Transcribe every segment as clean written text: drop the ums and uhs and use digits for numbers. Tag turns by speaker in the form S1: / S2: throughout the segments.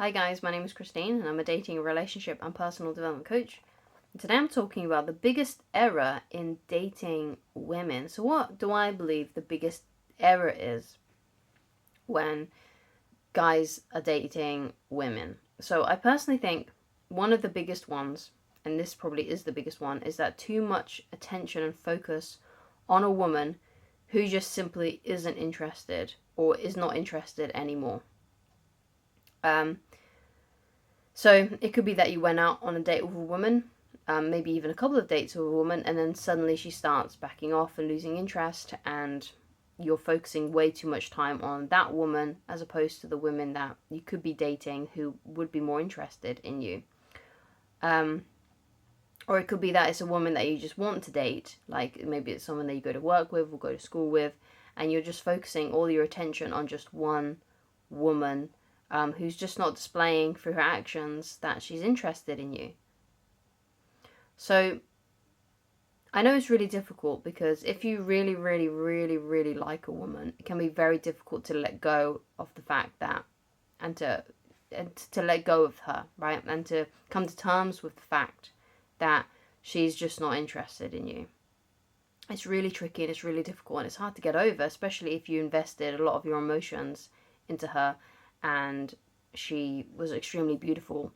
S1: Hi guys, my name is Christine and I'm a dating, relationship and personal development coach. And today I'm talking about the biggest error in dating women. So what do I believe the biggest error is when guys are dating women? So I personally think one of the biggest ones, and this probably is the biggest one, is that too much attention and focus on a woman who just simply isn't interested or is not interested anymore. So it could be that you went out on a date with a woman, maybe even a couple of dates with a woman, and then suddenly she starts backing off and losing interest, and you're focusing way too much time on that woman as opposed to the women that you could be dating who would be more interested in you. Or it could be that it's a woman that you just want to date, like maybe it's someone that you go to work with or go to school with, and you're just focusing all your attention on just one woman who's just not displaying through her actions that she's interested in you. So I know it's really difficult because if you really, really, really, really like a woman, it can be very difficult to let go of the fact that, and to let go of her, right? And to come to terms with the fact that she's just not interested in you. It's really tricky and it's really difficult and it's hard to get over, especially if you invested a lot of your emotions into her and she was extremely beautiful.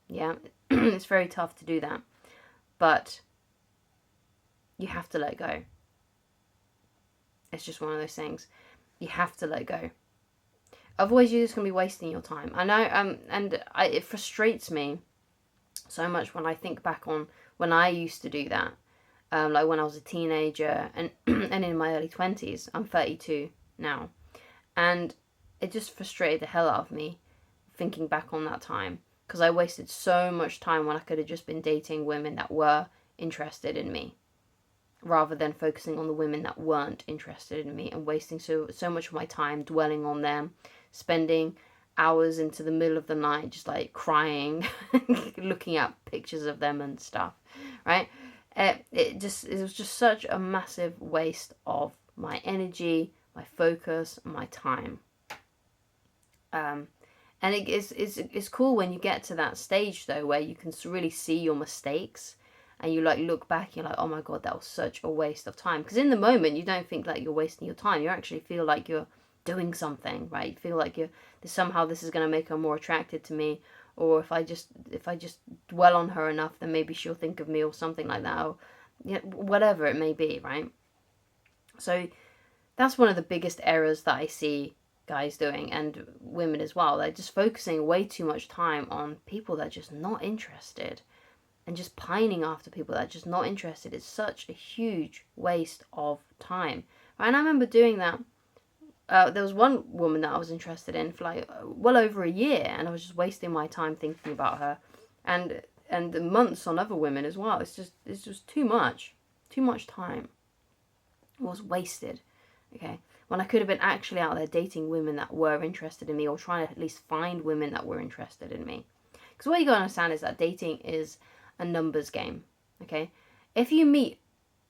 S1: Yeah, it's very tough to do that. But you have to let go. It's just one of those things. You have to let go. Otherwise, you're just going to be wasting your time. I know, it frustrates me so much when I think back on when I used to do that. Like when I was a teenager and and in my early 20s. I'm 32 now. And it just frustrated the hell out of me thinking back on that time. Because I wasted so much time when I could have just been dating women that were interested in me. Rather than focusing on the women that weren't interested in me and wasting so much of my time dwelling on them. Spending hours into the middle of the night just like crying, looking at pictures of them and stuff, right? It was just such a massive waste of my energy, my focus, and my time. And it's cool when you get to that stage though, where you can really see your mistakes, and you like look back, you're like, oh my god, that was such a waste of time. Because in the moment, you don't think like you're wasting your time. You actually feel like you're doing something, right? You feel like somehow this is going to make her more attracted to me, or if I just dwell on her enough, then maybe she'll think of me or something like that, or whatever it may be, right? So that's one of the biggest errors that I see guys doing, and women as well. They're just focusing way too much time on people that are just not interested, and just pining after people that are just not interested. It's such a huge waste of time. Right? And I remember doing that. There was one woman that I was interested in for like well over a year, and I was just wasting my time thinking about her, and months on other women as well. It's just too much time was wasted. Okay, when I could have been actually out there dating women that were interested in me, or trying to at least find women that were interested in me. Because what you gotta understand is that dating is a numbers game. Okay, if you meet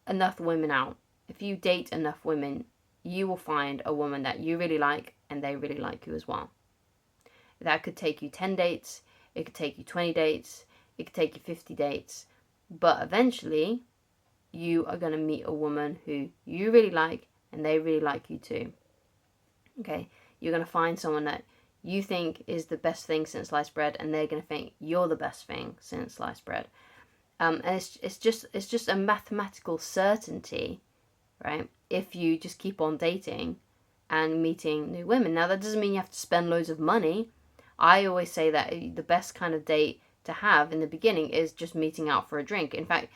S1: enough women out, if you date enough women, you will find a woman that you really like and they really like you as well. That could take you 10 dates, it could take you 20 dates, it could take you 50 dates, but eventually you are going to meet a woman who you really like and they really like you too. Okay, you're going to find someone that you think is the best thing since sliced bread, and they're going to think you're the best thing since sliced bread. And it's just a mathematical certainty, right? If you just keep on dating and meeting new women. Now that doesn't mean you have to spend loads of money. I always say that the best kind of date to have in the beginning is just meeting out for a drink. In fact,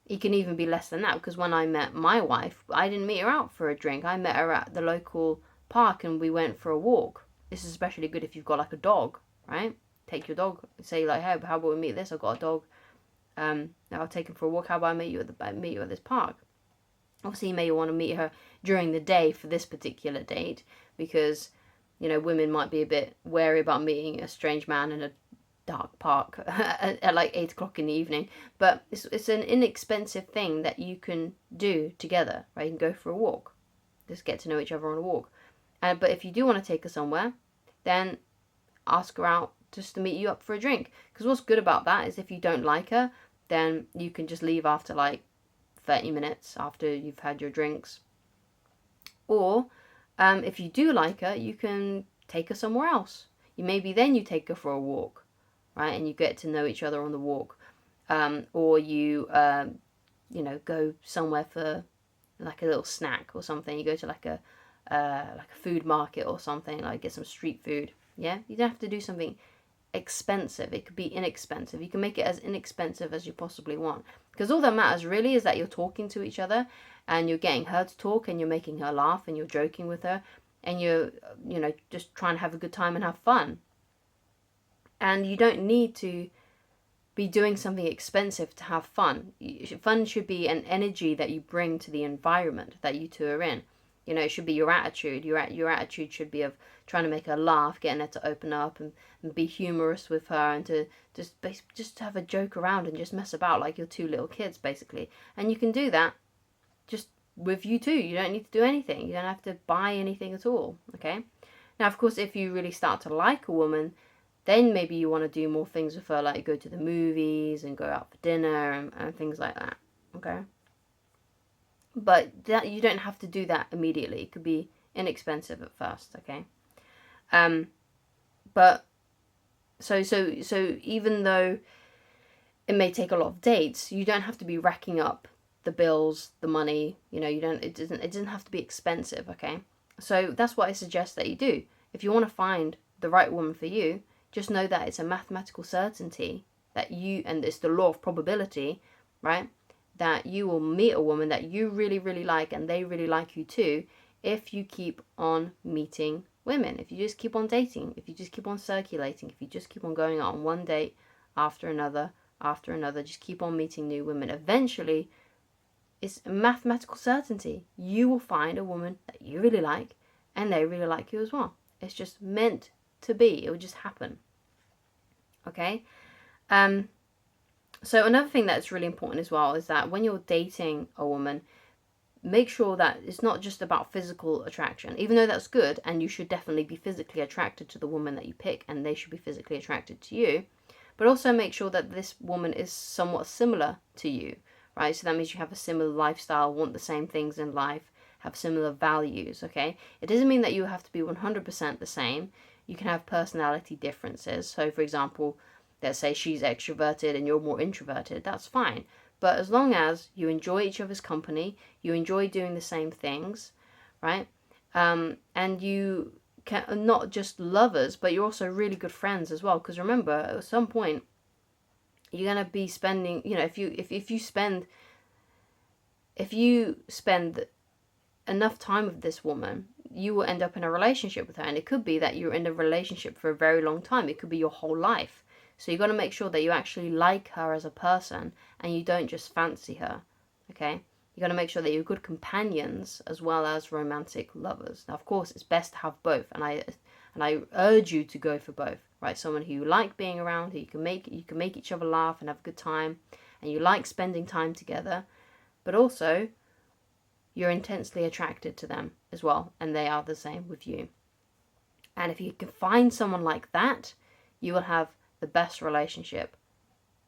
S1: it can even be less than that, because when I met my wife, I didn't meet her out for a drink. I met her at the local park and we went for a walk. This is especially good if you've got like a dog, right? Take your dog, say like, hey, how about we meet this? I've got a dog. I'll take him for a walk. How about I meet you at this park? Obviously, you may want to meet her during the day for this particular date, because women might be a bit wary about meeting a strange man in a dark park at like 8 o'clock in the evening. But it's an inexpensive thing that you can do together, right? You can go for a walk, just get to know each other on a walk. But if you do want to take her somewhere, then ask her out just to meet you up for a drink. Because what's good about that is if you don't like her, then you can just leave after like 30 minutes after you've had your drinks. Or if you do like her, you can take her somewhere else. Maybe then you take her for a walk, right? And you get to know each other on the walk. Or you, go somewhere for like a little snack or something. You go to like a food market or something, like get some street food. Yeah, you don't have to do something expensive. It could be inexpensive. You can make it as inexpensive as you possibly want, because all that matters really is that you're talking to each other and you're getting her to talk and you're making her laugh and you're joking with her and you're just trying to have a good time and have fun. And you don't need to be doing something expensive to have fun. Fun should be an energy that you bring to the environment that you two are in. It should be your attitude. Your attitude should be of trying to make her laugh, getting her to open up and be humorous with her, and to just have a joke around and just mess about like you're two little kids, basically. And you can do that just with you two. You don't need to do anything. You don't have to buy anything at all, okay? Now, of course, if you really start to like a woman, then maybe you want to do more things with her, like go to the movies and go out for dinner and things like that, okay? But that you don't have to do that immediately. It could be inexpensive at first, okay? But so even though it may take a lot of dates, you don't have to be racking up the bills, the money. It doesn't have to be expensive, okay? So that's what I suggest that you do. If you want to find the right woman for you, just know that it's a mathematical certainty that and it's the law of probability, right? That you will meet a woman that you really, really like and they really like you too, if you keep on meeting women, if you just keep on dating, if you just keep on circulating, if you just keep on going on one date after another, just keep on meeting new women. Eventually, it's a mathematical certainty. You will find a woman that you really like and they really like you as well. It's just meant to be. It will just happen. Okay? So another thing that's really important as well is that when you're dating a woman, make sure that it's not just about physical attraction, even though that's good, and you should definitely be physically attracted to the woman that you pick, and they should be physically attracted to you. But also make sure that this woman is somewhat similar to you, right? So that means you have a similar lifestyle, want the same things in life, have similar values, okay? It doesn't mean that you have to be 100% the same. You can have personality differences. So, for example, let's say she's extroverted and you're more introverted. That's fine. But as long as you enjoy each other's company, you enjoy doing the same things, right? And you can not just lovers, but you're also really good friends as well. Because remember, at some point, you're gonna be spending. If you spend enough time with this woman, you will end up in a relationship with her, and it could be that you're in a relationship for a very long time. It could be your whole life. So you got to make sure that you actually like her as a person and you don't just fancy her, okay? You got to make sure that you're good companions as well as romantic lovers. Now, of course, it's best to have both, and I urge you to go for both, right? Someone who you like being around, who you can make each other laugh and have a good time, and you like spending time together, but also you're intensely attracted to them as well, and they are the same with you. And if you can find someone like that, you will have the best relationship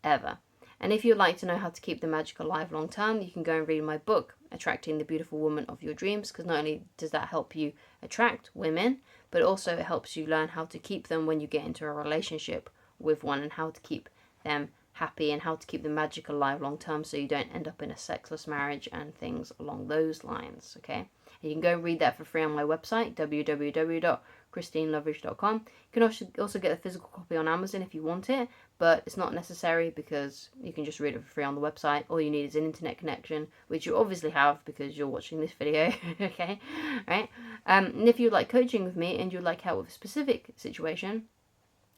S1: ever. And if you'd like to know how to keep the magic alive long term, you can go and read my book, Attracting the Beautiful Woman of Your Dreams, because not only does that help you attract women, but also it helps you learn how to keep them when you get into a relationship with one, and how to keep them happy and how to keep the magic alive long term so you don't end up in a sexless marriage and things along those lines, okay? And you can go and read that for free on my website, www.christineloveridge.com. You can also get a physical copy on Amazon if you want it, but it's not necessary because you can just read it for free on the website. All you need is an internet connection, which you obviously have because you're watching this video, okay? Right? And if you'd like coaching with me and you'd like help with a specific situation,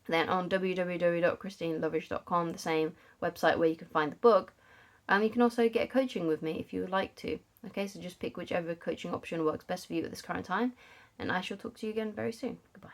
S1: then on www.christineloveridge.com, the same website where you can find the book, you can also get coaching with me if you would like to. Okay, so just pick whichever coaching option works best for you at this current time, and I shall talk to you again very soon. Goodbye.